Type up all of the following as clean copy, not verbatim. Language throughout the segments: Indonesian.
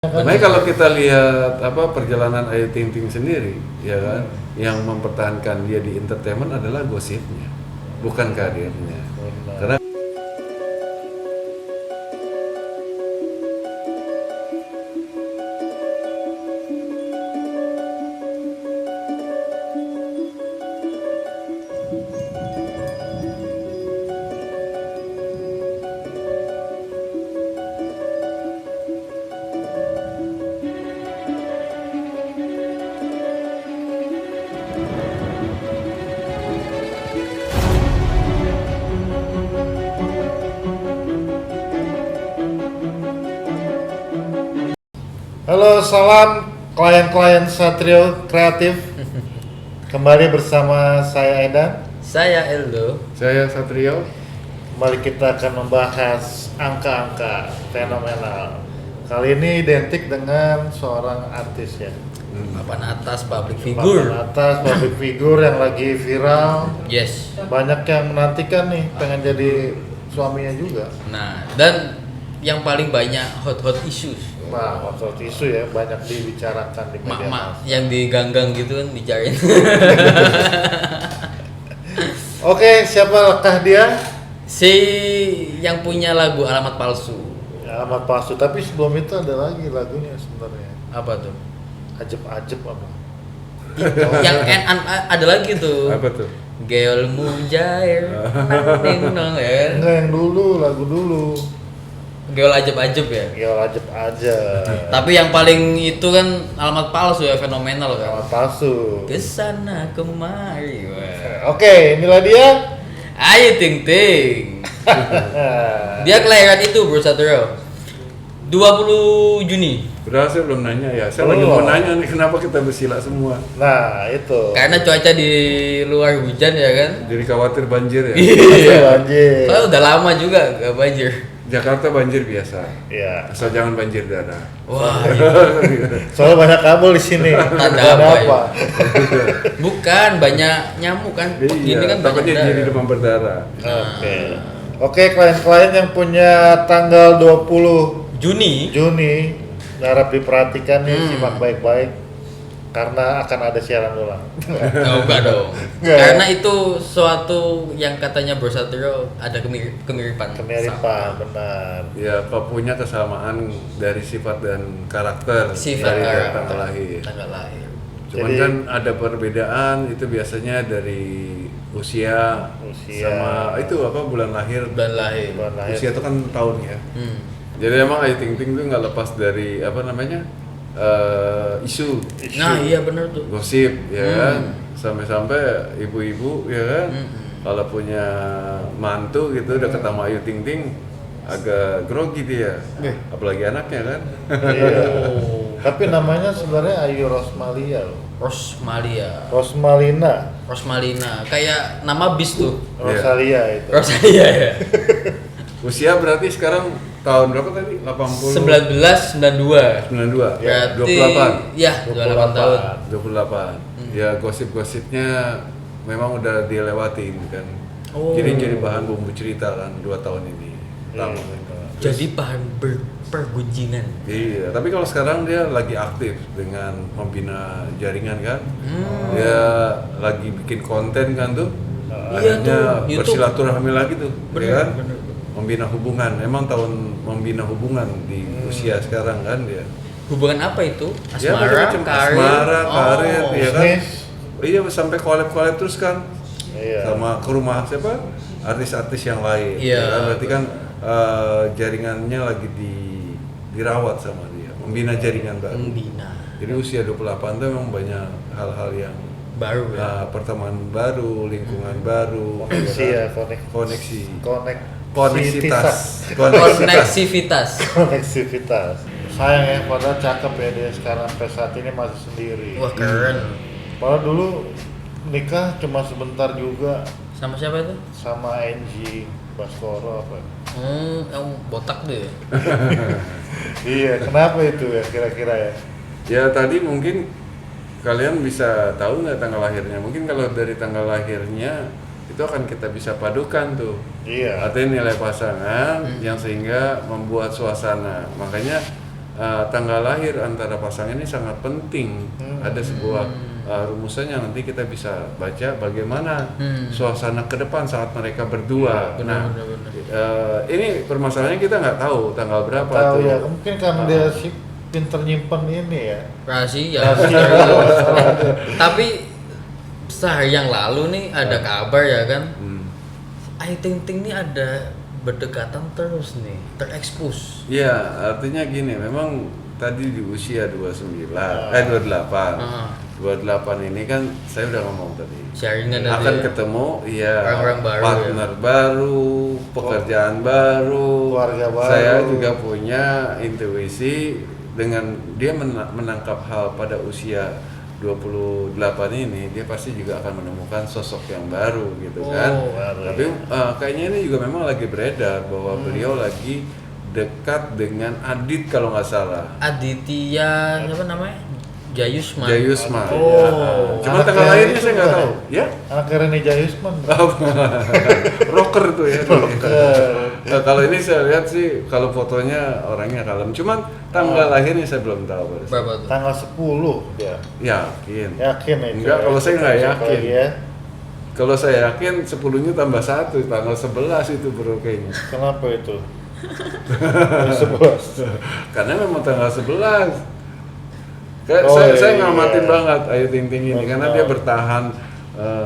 Makanya kalau kita lihat perjalanan Ayu Ting Ting sendiri, ya kan, yang mempertahankan dia di entertainment adalah gosipnya, bukan karirnya. Karena Halo, salam klien-klien Satrio Kreatif. Kembali bersama saya Edan. Saya Eldo. saya Satrio, Kembali kita akan membahas angka-angka fenomenal. Kali ini identik dengan seorang artis ya. Papan atas public figure. Papan atas public figure yang lagi viral. Yes. Banyak yang menantikan nih, pengen jadi suaminya juga. Nah, dan yang paling banyak hot issues. Nah, waktu isu ya banyak dibicarakan di media Mak-mak massa. yang diganggang gitu kan dicariin. Oke, siapakah dia? Si yang punya lagu Alamat Palsu. Alamat palsu, tapi sebelum itu ada lagi lagunya sebenarnya. Apa tuh? Ajeb-ajeb apa? Yang ada lagi tuh. apa tuh? Geol Mujair. Nang nang ya. Enggak, yang dulu, lagu dulu. Geol ajeb-ajeb ya. Ya ajeb aja. Tapi yang paling itu kan Alamat Palsu ya, fenomenal kan. Alamat palsu. Kesana kemari. Wah. Oke, inilah dia. Ayu Ting Ting. Dia kelahiran itu Bro Satrio 20 Juni. Berhasil belum nanya ya? Saya Belum. lagi mau nanya nih, kenapa kita bersila semua? Nah, itu. Karena cuaca di luar hujan ya kan. Jadi khawatir banjir ya? Iya. Banjir. Soalnya udah lama juga gak banjir. Jakarta banjir biasa, Iya. asal jangan banjir darah. Wah, Soalnya banyak kabel di sini. Tanda Ada apa bukan banyak nyamuk kan. Gini Iya, kan banyak takutnya jadi darah. demam berdarah. Oke. Oke, klien-klien yang punya tanggal 20 Juni. Juni harap diperhatikan nih, Hmm. simak baik-baik karena akan ada siaran ulang. Oh, enggak dong. Enggak. Karena itu suatu yang katanya Bro Satrio ada kemiripan. Kemiripan, benar. Ya, punya kesamaan dari sifat dan karakter Sifat dari karakter. tanggal lahir. Tanggal lahir. Cuman Jadi- kan ada perbedaan itu biasanya dari usia sama itu bulan lahir. Bulan lahir. Bulan lahir. Usia itu kan tahun ya. Hmm. Jadi emang Ayu Ting Ting tuh nggak lepas dari isu, Isu. Nah, iya bener tuh. gosip ya kan. Hmm. Sampai-sampai ibu-ibu ya kan. Kalau punya mantu gitu deket sama Ayu Ting Ting agak grogi dia. Apalagi anaknya kan. Iya. Oh. Tapi namanya sebenarnya Ayu Rosmalia loh. Rosmalia. Rosmalina. Kayak nama bis tuh. Rosalia itu. Rosalia ya. Usia berarti sekarang tahun berapa tadi? 80 1992. 92. Ya, Berarti 28. ya 28 tahun. 28. Ya gosip-gosipnya memang udah dilewatin kan. Oh. Jadi bahan bumbu cerita kan 2 tahun ini. Iya. Pertama. Jadi bahan pergunjingan. Iya, tapi kalau sekarang dia lagi aktif dengan membina jaringan kan. Dia lagi bikin konten kan tuh. Iya Akhirnya tuh, YouTube. bersilaturahmi lagi tuh, Bener, ya kan? bener. Membina hubungan. Emang tahun membina hubungan di usia sekarang kan dia. Hubungan apa itu? Ya, Asmara, macam-macam. karir. Asmara, karir, Oh. ya kan? Bisnis. Iya, sampai collab terus kan. Iya. Sama ke rumah siapa? Artis-artis yang lain. Iya. Ya kan? Berarti kan jaringannya lagi dirawat sama dia, membina jaringan baru. Membina. Jadi usia 28 tuh memang banyak hal-hal yang Baru ya. pertemanan baru, lingkungan baru, Koneksi ya ya, kan? koneksi, koneksivitas. Koneksivitas. Koneksivitas. Sayang ya, padahal cakep ya dia sekarang sampai saat ini masih sendiri. Wah, keren. Padahal dulu nikah cuma sebentar juga Sama siapa itu? sama Angie Baskoro apa? Yang botak deh. Iya, kenapa itu ya kira-kira ya? Ya tadi mungkin kalian bisa tahu nggak tanggal lahirnya? Mungkin kalau dari tanggal lahirnya itu akan kita bisa padukan tuh. Iya. Artinya nilai pasangan yang sehingga membuat suasana. Makanya tanggal lahir antara pasangan ini sangat penting. Ada sebuah rumusannya, nanti kita bisa baca bagaimana suasana ke depan saat mereka berdua. Nah, ini permasalahannya kita nggak tahu tanggal berapa Tahu tuh. ya, mungkin karena dia pinter nyimpen ini ya. Rahasia. Tapi sehari yang lalu nih ada kabar ya kan, Ayu Ting Ting nih ada berdekatan terus nih, terekspos. Iya, artinya gini, memang tadi di usia 28. 28 ini kan saya udah ngomong tadi. Sharingan Akan tadi ya. ketemu ya Orang-orang baru, partner baru, pekerjaan baru. Keluarga baru. Saya juga punya intuisi dengan dia menangkap hal pada usia 28 ini, dia pasti juga akan menemukan sosok yang baru gitu kan. baru, Tapi kayaknya ini juga memang lagi beredar bahwa beliau lagi dekat dengan Adit kalau nggak salah. Aditya siapa namanya? Jayusman. Jayusman. Oh. Cuma Anak tanggal kayak lahirnya itu saya nggak bukan tahu. Ya? Anak Reni Jayusman. Rocker tuh ya. Nah, kalau ini saya lihat sih kalau fotonya orangnya kalem. Cuman tanggal lahirnya saya belum tahu. Baris. Berapa tuh? Tanggal 10 ya. Yakin? Yakin itu. Enggak, kalau saya nggak Cek yakin. lagi ya. Kalau saya yakin 10-nya tambah 1, tanggal 11 itu bro kayaknya. Kenapa itu? Tanggal 11. Karena memang tanggal 11. Kayak Oh, saya iya. ngamatin banget Ayu Ting Ting ini karena dia Betul. bertahan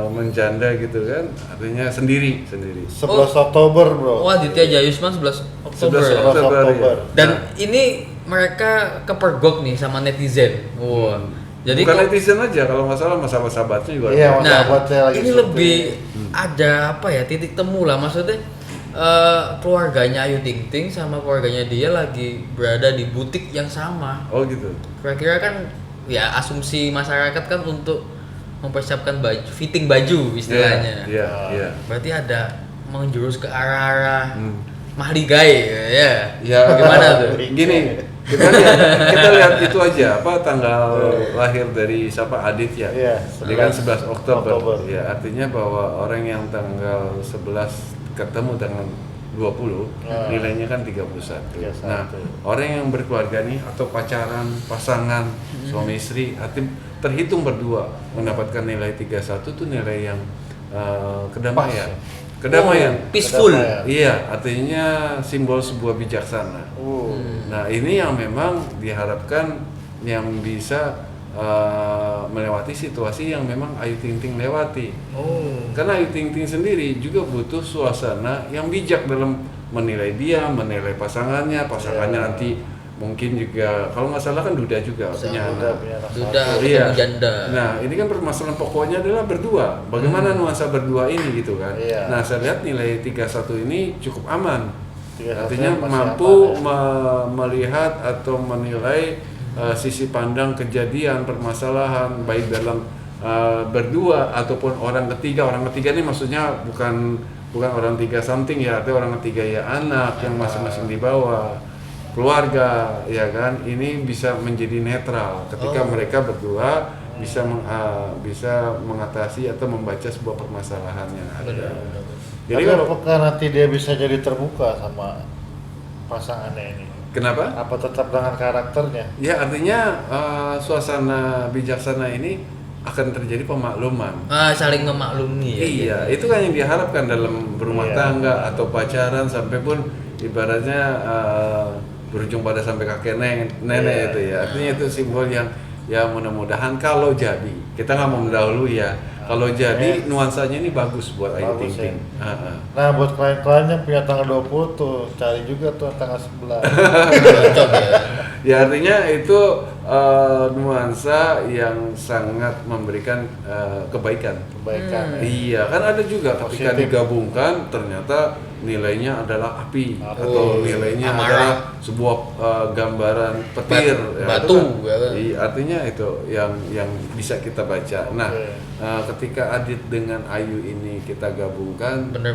menjanda gitu kan, artinya sendiri. 11 Oktober, Bro. Oh, Aditya Jayusman 11 Oktober. 11 ya? Oktober. Oktober. Ya. Dan ini mereka kepergok nih sama netizen. Wah. Jadi Bukan kok- netizen aja, kalau nggak salah sama sahabat-sahabatnya juga. Iya, ada. Mas. nah, sahabat saya lagi ini syuting. lebih ada apa ya, titik temu lah maksudnya. Keluarganya Ayu Ting Ting sama keluarganya dia lagi berada di butik yang sama. Oh gitu. Kira-kira kan ya asumsi masyarakat kan untuk mempersiapkan baju, fitting baju istilahnya. Iya, iya. Berarti ada menjurus ke arah-arah Hmm. mahligai ya. Ya, Bagaimana tuh? Gini, kita lihat itu aja apa tanggal lahir dari siapa Aditya. Iya, Dia kan 11 Oktober. Oktober. Ya, artinya bahwa orang yang tanggal 11 ketemu tanggal 20 nilainya kan 31. 31. Nah, orang yang berkeluarga nih atau pacaran, pasangan, suami istri, terhitung berdua mendapatkan nilai 31 tuh nilai yang kedamaian. Kedamaian. Peaceful. Kedamaian. Iya, artinya simbol sebuah bijaksana. Nah, ini yang memang diharapkan yang bisa melewati situasi yang memang Ayu Ting Ting lewati. Karena Ayu Ting Ting sendiri juga butuh suasana yang bijak dalam menilai dia, menilai pasangannya nanti mungkin juga kalau nggak salah kan duda juga punya anak. Duda Iya. ketemu janda. Nah, ini kan permasalahan pokoknya adalah berdua. Bagaimana nuansa berdua ini gitu kan. Iya. Nah, saya lihat nilai 31 ini cukup aman. 31 Artinya masih mampu aman, melihat atau menilai sisi pandang kejadian permasalahan baik dalam berdua ataupun orang ketiga. Orang ketiga ini maksudnya bukan orang tiga something ya, artinya orang ketiga ya anak yang masing-masing dibawa, keluarga ya kan. Ini bisa menjadi netral ketika mereka berdua bisa mengatasi atau membaca sebuah permasalahan yang ada. Jadi Jadi kalau apakah nanti dia bisa jadi terbuka sama pasangannya ini? kenapa? Apa tetap dengan karakternya? Ya artinya suasana bijaksana ini akan terjadi pemakluman. Saling memaklumi ya. Iya, itu kan yang diharapkan dalam berumah Iya. tangga atau pacaran sampai pun ibaratnya berujung pada sampai kakek nenek Iya. itu ya. Artinya itu simbol yang ya mudah-mudahan kalau jadi kita nggak mau mendahului ya. Kalau jadi nuansanya ini bagus buat Ayu Bagus, Ting Ting. ya. Nah, buat klien-klien yang punya tanggal 20 tuh, cari juga tuh tanggal 11. Cocok ya. Ya artinya itu nuansa yang sangat memberikan kebaikan. Kebaikan. ya. Iya, kan ada juga ketika Positif. digabungkan ternyata nilainya adalah api Api. atau nilainya Amarah. adalah sebuah gambaran petir. Batu, itu kan. ya kan? Iya, artinya itu yang bisa kita baca. Nah, Oke. ketika Adit dengan Ayu ini kita gabungkan Bener.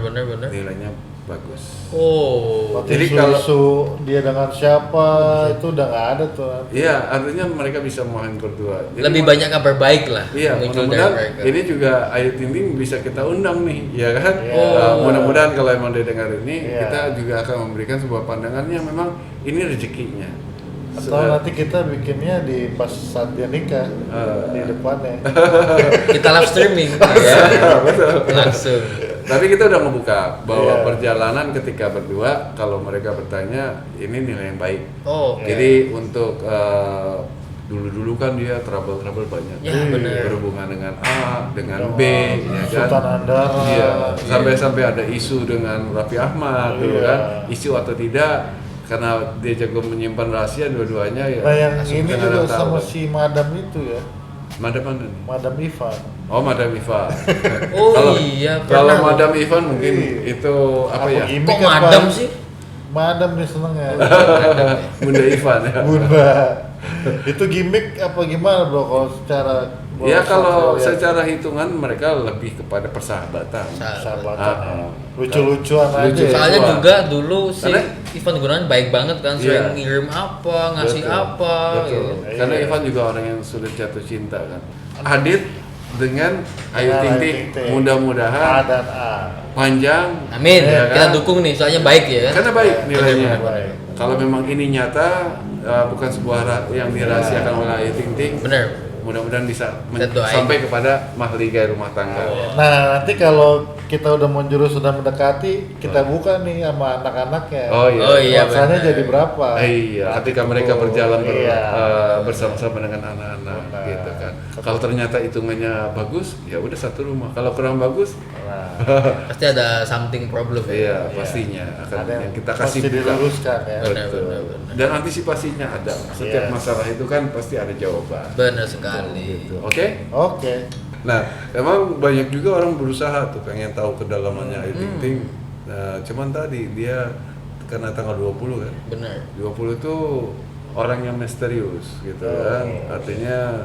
nilainya bagus. Oh. Berarti Jadi isu-isu dia dengan siapa itu udah nggak ada tuh. Iya, artinya mereka bisa main berdua. Jadi Lebih banyak kabar baik lah. Iya, muncul dari mudah-mudahan mereka. ini juga Ayu Ting Ting bisa kita undang nih, ya kan? Iya. Mudah-mudahan kalau emang dia dengar ini, Iya. kita juga akan memberikan sebuah pandangan yang memang ini rezekinya. Atau nanti kita bikinnya di pas saat dia nikah di depannya. Kita live streaming ya. Langsung. Tapi kita udah ngebuka bahwa Iya. perjalanan ketika berdua, kalau mereka bertanya, ini nilai yang baik. Oh, Jadi untuk dulu-dulu kan dia trouble banyak. Ya, bener. Berhubungan dengan A, dengan B, ya kan. Sultan Andara. Iya. Sampai ada isu dengan Raffi Ahmad dulu Iya. kan. Isu atau tidak, karena dia jago menyimpan rahasia dua-duanya ya. Nah yang langsung ini kan juga ada tahu sama kan. si Madam itu ya, Madam mana nih? Madam Ivan. Oh, Madam Ivan. Oh, iya, Kalau pernah. Madam Ivan mungkin Iya. itu apa ya? gimmick Kok madam sih? Madam nih senengnya. Bunda Ivan ya. Bunda. Itu gimmick apa gimana bro kalau secara Ya kalau lihat secara hitungan mereka lebih kepada persahabatan. persahabatan Ah, ah. lucu-lucuan aja Lucu. ya. Soalnya Wah. juga dulu si Karena- Ivan Gunawan baik banget kan, sering Iya. ngirim apa, ngasih Betul, apa betul. gitu. Karena Iya. Ivan juga orang yang sudah jatuh cinta kan. Adit dengan Ayu Dengan Ting Ayu Ting, Ting Ting. A mudah-mudahan dan A. panjang. Amin, ya kita kan? dukung nih, soalnya baik ya kan. Karena baik nilainya. Benar. Kalau memang ini nyata, bukan sebuah yang dirahasiakan oleh Ayu Ting Ting. Bener. Mudah-mudahan bisa Kita doain. sampai kepada mahligai rumah tangga. Nah nanti kalau kita udah menjurus sudah mendekati, kita buka nih sama anak-anaknya. Oh iya. Oh iya, Puasanya benar. jadi berapa? Iya, ketika mereka berjalan Iya. bersama-sama dengan anak-anak Benar. gitu kan. Kalau ternyata hitungannya bagus, ya udah satu rumah. Kalau kurang bagus, Nah, Pasti ada something problem ya. iya pastinya akan ada yang kita mesti kasih buka. diluruskan ya. Benar, Betul. benar. Dan antisipasinya ada. Setiap Iya. masalah itu kan pasti ada jawaban. Benar sekali. Gitu. Oke? Oke. Nah, emang banyak juga orang berusaha tuh pengen tahu kedalamannya Ayu Ting Ting. Hmm. Nah, cuman tadi dia karena tanggal 20 kan. Benar. 20 itu orang yang misterius gitu kan. Oh. Artinya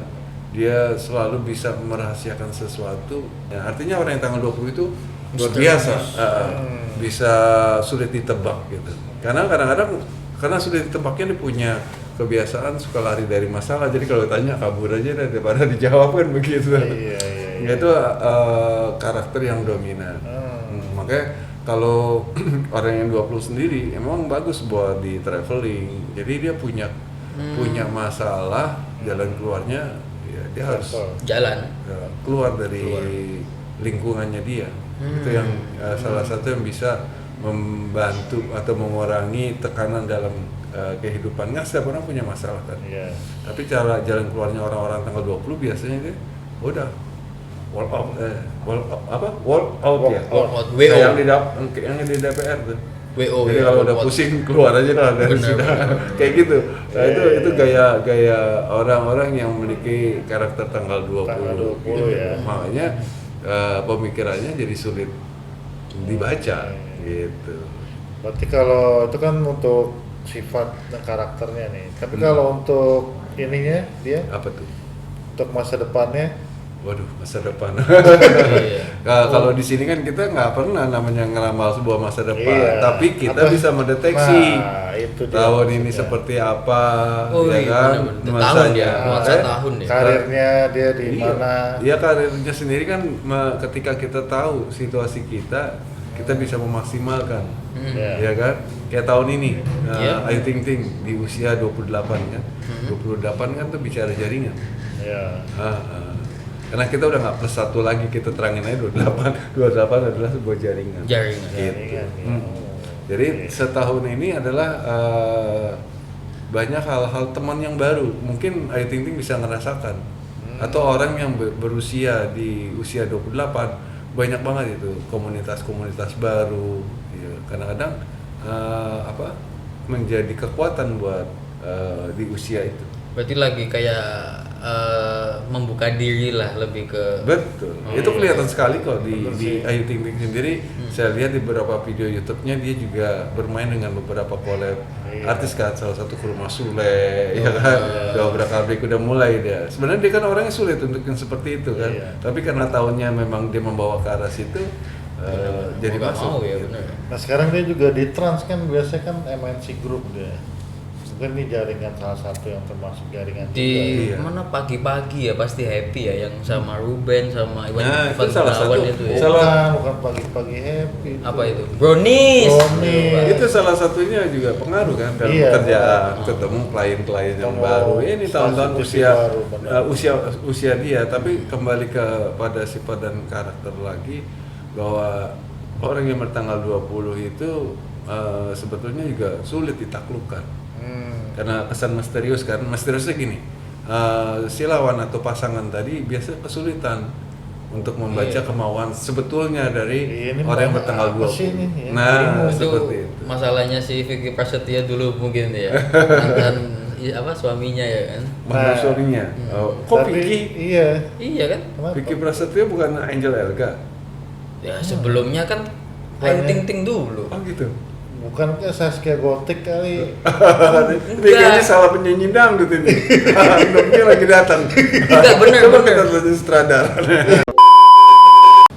dia selalu bisa merahasiakan sesuatu. Ya, artinya orang yang tanggal 20 itu luar biasa. Bisa sulit ditebak gitu. Karena kadang-kadang karena sulit ditebaknya dia punya kebiasaan suka lari dari masalah. Jadi kalau tanya kabur aja daripada dijawab kan begitu. Iya, iya, iya. Itu karakter yang dominan. Makanya kalau orang yang 20 sendiri emang bagus buat di traveling. Jadi dia punya masalah, jalan keluarnya ya dia harus Betul. Jalan. keluar dari lingkungannya dia. Itu yang salah satu yang bisa membantu atau mengurangi tekanan dalam kehidupan. Nggak setiap orang punya masalah kan. Iya. Tapi cara jalan keluarnya orang-orang tanggal 20 biasanya dia udah wall out ya. Walk out. Kayak WO. yang di DPR tuh. WO. Jadi ya, kalau walk udah out. pusing keluar aja lah dari Bener, sudah bener. kayak gitu. Nah, Iya, itu iya. gaya orang-orang yang memiliki karakter tanggal 20. Tanggal 20 ya. Makanya pemikirannya jadi sulit dibaca gitu. Berarti kalau itu kan untuk sifat dan karakternya nih. Tapi kalau untuk ininya dia Apa tuh? untuk masa depannya Waduh, masa depan. Iya. Nah, kalau di sini kan kita nggak pernah namanya ngeramal sebuah masa depan, Iya. tapi kita Apa? bisa mendeteksi Nah, itu dia tahun ini maksudnya. seperti apa, Oh, ya iya, kan? benar-benar. Tahun ya, nuansa Eh, tahun ya. karirnya dia di Iya. mana. Iya, karirnya sendiri kan ketika kita tahu situasi kita bisa memaksimalkan. Iya. Ya kan? Kayak tahun ini, Iya. Ayu Ting Ting di usia 28 kan. 28 kan tuh bicara jaringan. Iya. Karena kita udah nggak plus satu lagi, kita terangin aja 28 adalah sebuah jaringan. Jaringan. Gitu. Jaringan, ya. Jadi setahun ini adalah banyak hal-hal teman yang baru. Mungkin Ayu Ting Ting bisa ngerasakan. Atau orang yang berusia di usia 28 banyak banget itu komunitas-komunitas baru. Ya, kadang-kadang menjadi kekuatan buat di usia itu. Berarti lagi kayak membuka diri lah, lebih ke Betul. Oh, Itu iya. kelihatan sekali kok di Betul sih. Ayu Ting Ting sendiri. Saya lihat di beberapa video YouTube-nya dia juga bermain dengan beberapa collab Iya. artis kan, salah satu ke Rumah Sule, ya kan. Beberapa kali udah mulai dia. Sebenarnya dia kan orangnya sulit untuk yang seperti itu kan. Iya. Tapi karena tahunnya memang dia membawa ke arah situ, jadi mau nggak masuk. mau ya gitu. benar. Nah sekarang dia juga di Trans kan biasanya kan MNC Group dia. Mungkin ini jaringan salah satu yang termasuk jaringan Di Iya. mana pagi-pagi ya pasti happy ya, yang sama Ruben sama Iwan Nah, itu Ivan salah Gunawan satu. itu ya. Bukan pagi-pagi happy. Apa itu? Brownies. Brownies. Itu salah satunya juga pengaruh kan dalam Iya, pekerjaan, ketemu klien-klien yang Ketemu baru. Ini tahun-tahun konstitusi usia baru, benar. usia dia, tapi kembali kepada sifat dan karakter lagi bahwa orang yang bertanggal 20 itu sebetulnya juga sulit ditaklukkan. Karena kesan misterius kan, misteriusnya gini, si lawan atau pasangan tadi biasa kesulitan untuk membaca kemauan sebetulnya dari Ini orang yang mau bertanggal apa 20. sih ini, ya? Nah, Bingung. Itu seperti itu. masalahnya si Vicky Prasetya dulu mungkin ya. Mantan suaminya ya kan. Mantan Nah. suaminya. Kok Tapi Vicky? iya. Iya kan? Kenapa? Vicky Prasetya bukan Angel Elga? Ya sebelumnya kan Ayu Bukannya- Ting Ting dulu. Oh gitu. Bukan ke Saskia Gotik kali. Ini kayaknya salah penyanyi dangdut ini. Doknya lagi datang. Enggak, bener, Coba bener. kita tanya sutradara.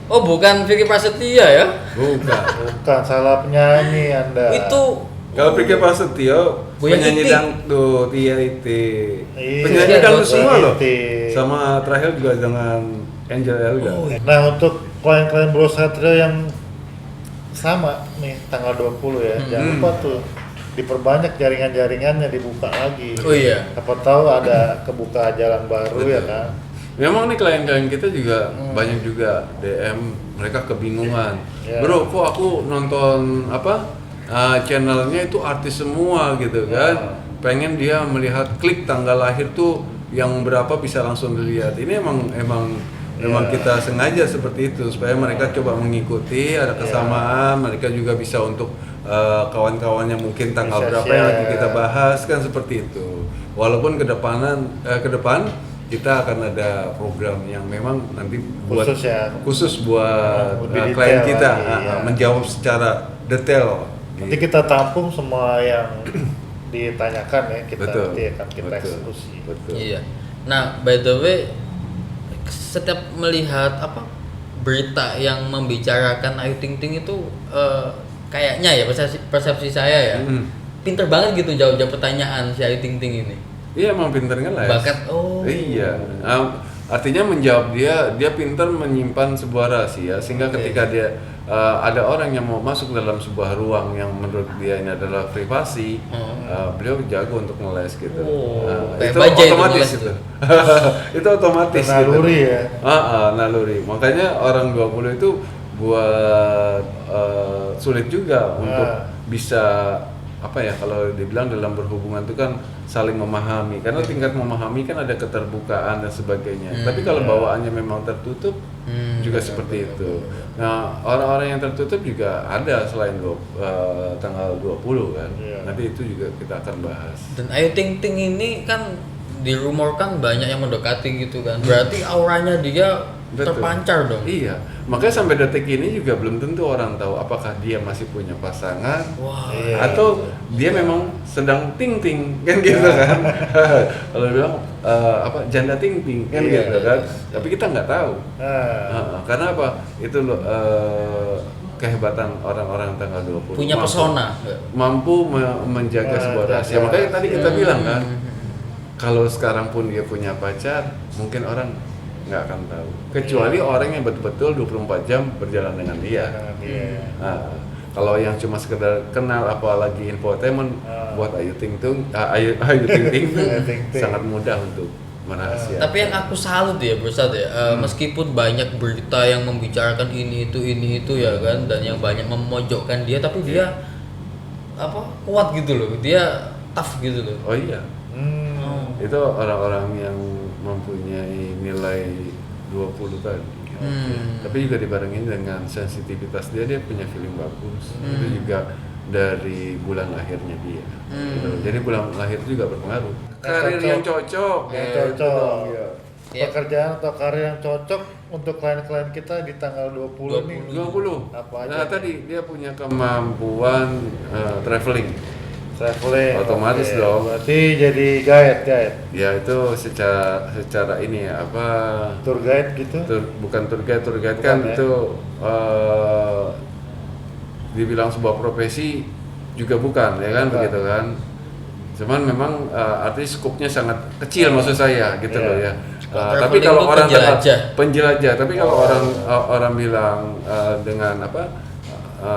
Oh bukan Vicky Prasetya ya? Bukan. Bukan, salah penyanyi Anda. Itu Kalau Vicky Prasetyo Boyang penyanyi Iti. dangdut, iya itu. Iya, Penyanyi Iya, dangdut Boyang semua loh. Iti. Sama terakhir juga dengan Angel Elga. Oh, iya. Nah, untuk klien-klien Bro Satrio yang sama nih tanggal 20 ya. Jangan lupa tuh diperbanyak jaringan-jaringannya, dibuka lagi. Oh iya. Siapa tahu ada kebuka jalan baru ya kan. Memang nih klien-klien kita juga banyak juga DM, mereka kebingungan. Iya. Bro, kok aku nonton channelnya itu artis semua gitu kan? Pengen dia melihat klik tanggal lahir tuh yang berapa bisa langsung dilihat. Ini emang kita sengaja seperti itu supaya mereka coba mengikuti, ada kesamaan, mereka juga bisa untuk kawan-kawan yang mungkin tanggal Bisa berapa yang lagi share. kita bahas kan seperti itu. Walaupun ke depan kita akan ada program yang memang nanti Khusus ya. khusus buat Lebih klien detail kita lagi, ya. menjawab secara detail. Nanti kita tampung semua yang ditanyakan ya, kita Betul. nanti akan kita Betul. eksekusi. Betul. Iya. Nah, by the way, setiap melihat berita yang membicarakan Ayu Ting Ting itu kayaknya ya persepsi saya ya, pinter banget gitu jawab pertanyaan si Ayu Ting Ting ini. Iya emang pinter ngeles. Bakat, oh. Iya. Artinya menjawab dia pintar menyimpan sebuah rahasia sehingga ketika dia ada orang yang mau masuk dalam sebuah ruang yang menurut dia ini adalah privasi, beliau jago untuk ngeles gitu. Oh, kayak Itu baja itu otomatis ngeles itu. Itu otomatis Itu naluri gitu. ya. Naluri. Makanya orang 20 itu buat sulit juga untuk bisa kalau dibilang dalam berhubungan itu kan saling memahami karena tingkat memahami kan ada keterbukaan dan sebagainya. Tapi kalau bawaannya memang tertutup juga seperti itu. Nah, orang-orang yang tertutup juga ada selain tanggal 20 kan. Iya. Nanti itu juga kita akan bahas. Dan Ayu Ting Ting ini kan dirumorkan banyak yang mendekati gitu kan. Berarti auranya dia Betul. terpancar dong. Iya, makanya sampai detik ini juga belum tentu orang tahu apakah dia masih punya pasangan Wah. Iya. atau dia memang sedang ting-ting kan gitu kan. Kalau bilang janda ting-ting kan Iya. gitu kan. Tapi kita nggak tahu. Nah, Karena apa? Itu loh kehebatan orang-orang tanggal 20. Punya pesona. Mampu menjaga sebuah rahasia. jaga Makanya tadi kita rahasia. bilang kan, kalau sekarang pun dia punya pacar, mungkin orang nggak akan tahu. Kecuali orang yang betul-betul 24 jam berjalan dengan dia. iya. Nah, kalau yang cuma sekedar kenal apalagi infotainment buat Ayu Ting Ting, Ayu Ting Ting tuh Ayu Ting Ting. sangat mudah untuk merahasiakan. Tapi yang aku salut ya Bersat ya, meskipun banyak berita yang membicarakan ini itu ya kan, dan yang banyak memojokkan dia, tapi dia kuat gitu loh, dia tough gitu loh. Oh iya, itu orang-orang yang mempunyai nilai 20 tadi. Tapi juga dibarengin dengan sensitivitas dia punya feeling bagus. Itu juga dari bulan lahirnya dia. Gitu. Jadi bulan lahir itu juga berpengaruh. Karir yang cocok. Yang gitu cocok. dong, ya. Iya. Pekerjaan atau karir yang cocok untuk klien-klien kita di tanggal 20 nih. 20. Apa aja Nah nih? tadi dia punya kemampuan traveling. Traveling. Otomatis oke. dong. Berarti jadi guide. Ya itu secara ini ya Tour guide gitu. bukan tour guide Bukan, kan ya? itu dibilang sebuah profesi juga bukan ya kan Bukan. begitu kan. Cuman memang artinya skupnya sangat kecil maksud saya gitu loh ya. Kalau Tapi traveling kalau itu orang penjelajah. penjelajah, tapi kalau orang bilang dengan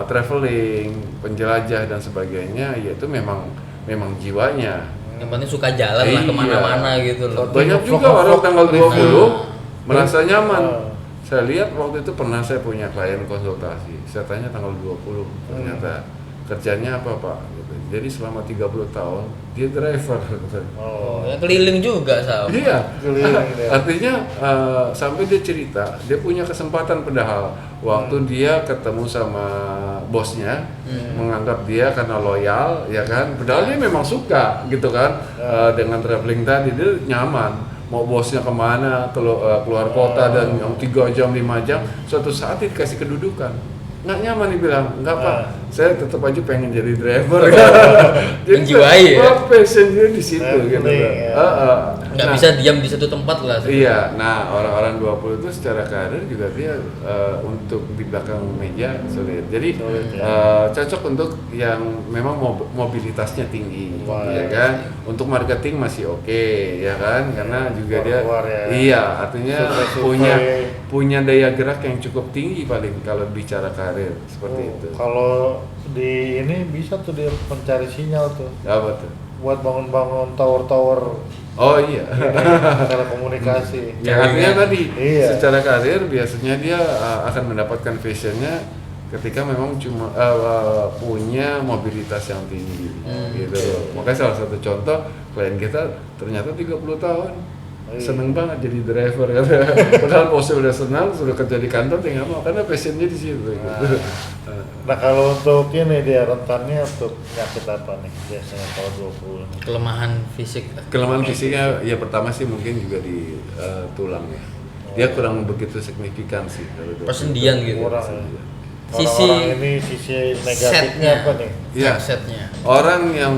traveling, penjelajah dan sebagainya, ya itu memang jiwanya. Yang penting suka jalan lah Iya. kemana-mana gitu loh. Banyak juga Vlog-vlog orang tanggal 20 merasa nyaman. Nah. Saya lihat waktu itu pernah saya punya klien konsultasi. Saya tanya tanggal 20, ternyata kerjanya apa Pak? Gitu. Jadi selama 30 tahun dia driver. Oh, ya keliling juga sama. Iya, Keliling dia. artinya sampai dia cerita, dia punya kesempatan padahal waktu dia ketemu sama bosnya, menganggap dia karena loyal, ya kan, padahal dia memang suka gitu kan, dengan traveling tadi dia nyaman. Mau bosnya kemana, keluar kota dan yang 3 jam, 5 jam, suatu saat dia dikasih kedudukan. Nggak nyaman dibilang, enggak Pak, saya tetap aja pengen jadi driver. Menjiwai ya? Passion dia di situ gitu. Traveling, ya. Nggak Nah, bisa diam di satu tempat lah. iya, nah orang-orang 20 itu secara karir juga dia untuk di belakang meja sulit. Jadi Sulit, cocok untuk yang memang mobilitasnya tinggi, Wah, ya kan. Untuk marketing masih oke, ya kan, karena juga dia, Keluar ya. iya, artinya Survei-survei. punya daya gerak yang cukup tinggi paling kalau bicara karir seperti itu. Kalau di ini bisa tuh dia mencari sinyal tuh Apa tuh? buat bangun-bangun tower-tower Oh iya. telekomunikasi. Ya artinya tadi Iya. secara karir biasanya dia akan mendapatkan passionnya ketika memang cuma punya mobilitas yang tinggi gitu. Makanya salah satu contoh klien kita ternyata 30 tahun seneng banget jadi driver padahal bosnya udah senang sudah kerja di kantor tinggal mau karena passionnya di situ gitu. Nah kalau untuk ini dia rentannya untuk penyakit apa nih biasanya kalau 20? Kelemahan fisik. Kelemahan fisiknya ya pertama sih mungkin juga di tulang ya. Dia kurang begitu signifikan sih kalau 20. Persendian gitu. Kurang ya. Sisi Orang-orang ini sisi negatifnya setnya. apa nih? Iya. Setnya. Orang yang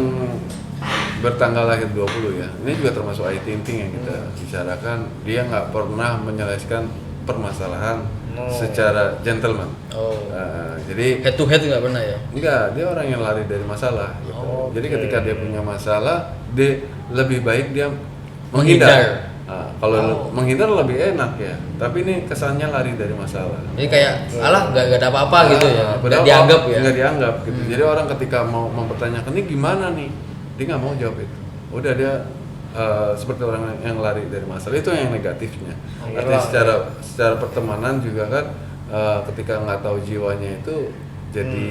bertanggal lahir 20 ya, ini juga termasuk Ayu Ting Ting yang kita bicarakan, dia nggak pernah menyelesaikan permasalahan secara gentleman. Oh. Jadi Head to head nggak pernah ya? enggak, dia orang yang lari dari masalah gitu. Oke. Jadi ketika dia punya masalah, dia lebih baik dia Menghindar. menghindar. Kalau menghindar lebih enak ya, tapi ini kesannya lari dari masalah. Jadi kayak alah nggak ada apa-apa gitu ya. Nggak Padahal dianggap ya. Nggak dianggap gitu. Jadi orang ketika mau mempertanyakan ini gimana nih, dia nggak mau jawab itu. Udah dia seperti orang yang lari dari masalah, itu yang negatifnya. Artinya secara pertemanan juga kan ketika nggak tahu jiwanya itu jadi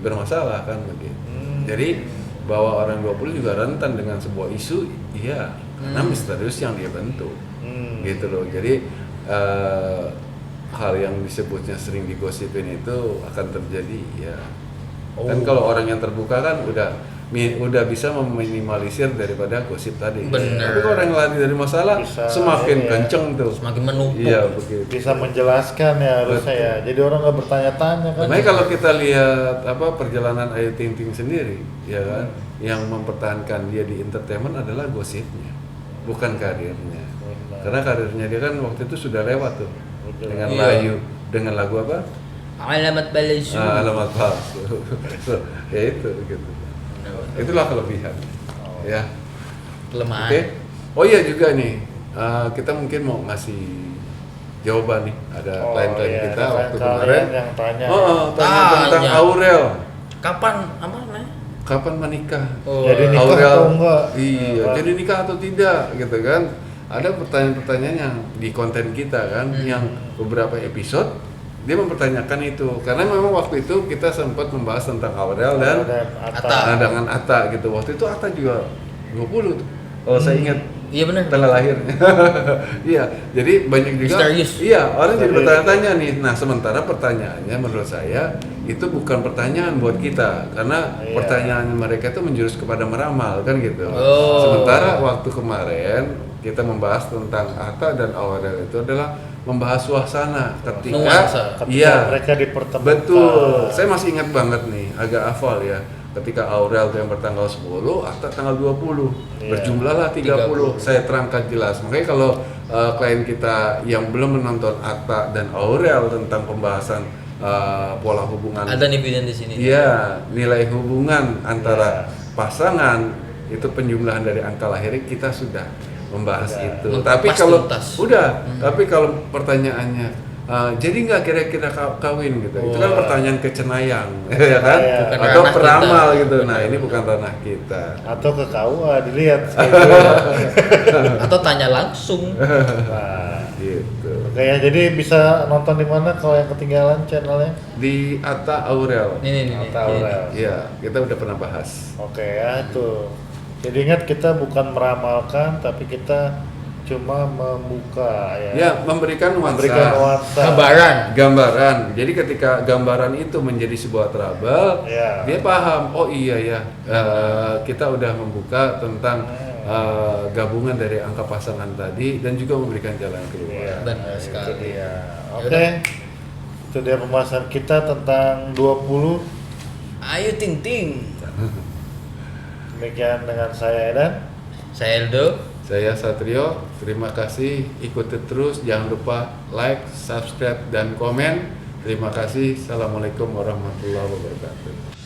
bermasalah kan begitu. Jadi bahwa orang 20 juga rentan dengan sebuah isu, iya, karena misterius yang dia bentuk, gitu loh. Jadi hal yang disebutnya sering digosipin itu akan terjadi, ya. Kan kalau orang yang terbuka kan udah bisa meminimalisir daripada gosip tadi. Bener. Tapi kalau orang yang lari dari masalah Bisa, semakin iya. kenceng tuh. Semakin menumpuk. Iya begitu. Bisa menjelaskan ya harusnya ya. Jadi orang nggak bertanya-tanya kan. Makanya kalau kita lihat perjalanan Ayu Ting Ting sendiri, ya kan, yang mempertahankan dia di entertainment adalah gosipnya, bukan karirnya. Karena karirnya dia kan waktu itu sudah lewat tuh dengan Iya. layu, dengan lagu apa? Alamat balasu. Alamat palsu. Ya itu gitu. Itulah kelebihan. Ya. Kelemahan. Oke. Oh iya juga nih, kita mungkin mau ngasih jawaban nih. Ada klien-klien iya, kita ada waktu klien kemarin. yang tanya. Tanya tentang Tanya. Aurel. Kapan apa namanya? Kapan menikah? Oh, Jadi nikah Aurel, atau enggak? iya, Apa? jadi nikah atau tidak, gitu kan? Ada pertanyaan-pertanyaan yang di konten kita kan, yang beberapa episode dia mempertanyakan itu, karena memang waktu itu kita sempat membahas tentang Aurel dan Atta. dengan Atta gitu. Waktu itu Atta juga 20 tuh, kalau saya ingat Iya benar. tanggal lahirnya. Iya, jadi banyak juga. Misterius. Iya, orang jadi bertanya-tanya nih. Nah, sementara pertanyaannya menurut saya itu bukan pertanyaan buat kita, karena Iya. pertanyaan mereka itu menjurus kepada meramal kan gitu. Oh. Sementara waktu kemarin kita membahas tentang Atta dan Aurel itu adalah membahas suasana ketika Nuansa. Ketika mereka dipertemukan. betul. Saya masih ingat banget nih, agak hafal ya. Ketika Aurel tuh yang bertanggal 10, Atta tanggal 20. Iya. Berjumlahlah 30. Saya terangkan jelas. Makanya kalau klien kita yang belum menonton Atta dan Aurel tentang pembahasan pola hubungan, Ada nih video di sini. iya, nilai hubungan antara pasangan itu penjumlahan dari angka lahir kita sudah membahas Sudah. itu. Mengupas Tapi kalau tuntas. udah, tapi kalau pertanyaannya jadi nggak kira-kira kawin gitu, itu kan Wah. pertanyaan kecenayang, ya kan? Bukan Atau ranah peramal kita. gitu. Nah ini bukan ranah kita. Atau ke KUA dilihat. Atau tanya langsung. Nah, Gitu. oke ya, jadi bisa nonton di mana kalau yang ketinggalan channelnya? Di Atta Aurel. Nih. Atta Aurel. Iya, kita udah pernah bahas. Oke ya, tuh. Jadi ingat kita bukan meramalkan, tapi kita cuma membuka ya. Ya, memberikan Memberikan nuansa. Gambaran. Jadi ketika gambaran itu menjadi sebuah trouble, Ya. dia paham. Oh iya ya, kita udah membuka tentang gabungan dari angka pasangan tadi dan juga memberikan jalan keluar. Iya, Benar itu sekali. dia. Ya Oke. udah. Itu dia pembahasan kita tentang 20. Ayo ting. Demikian dengan saya Edan. Saya Eldo. Saya Satrio, terima kasih, ikuti terus, jangan lupa like, subscribe, dan komen. Terima kasih, Assalamualaikum warahmatullahi wabarakatuh.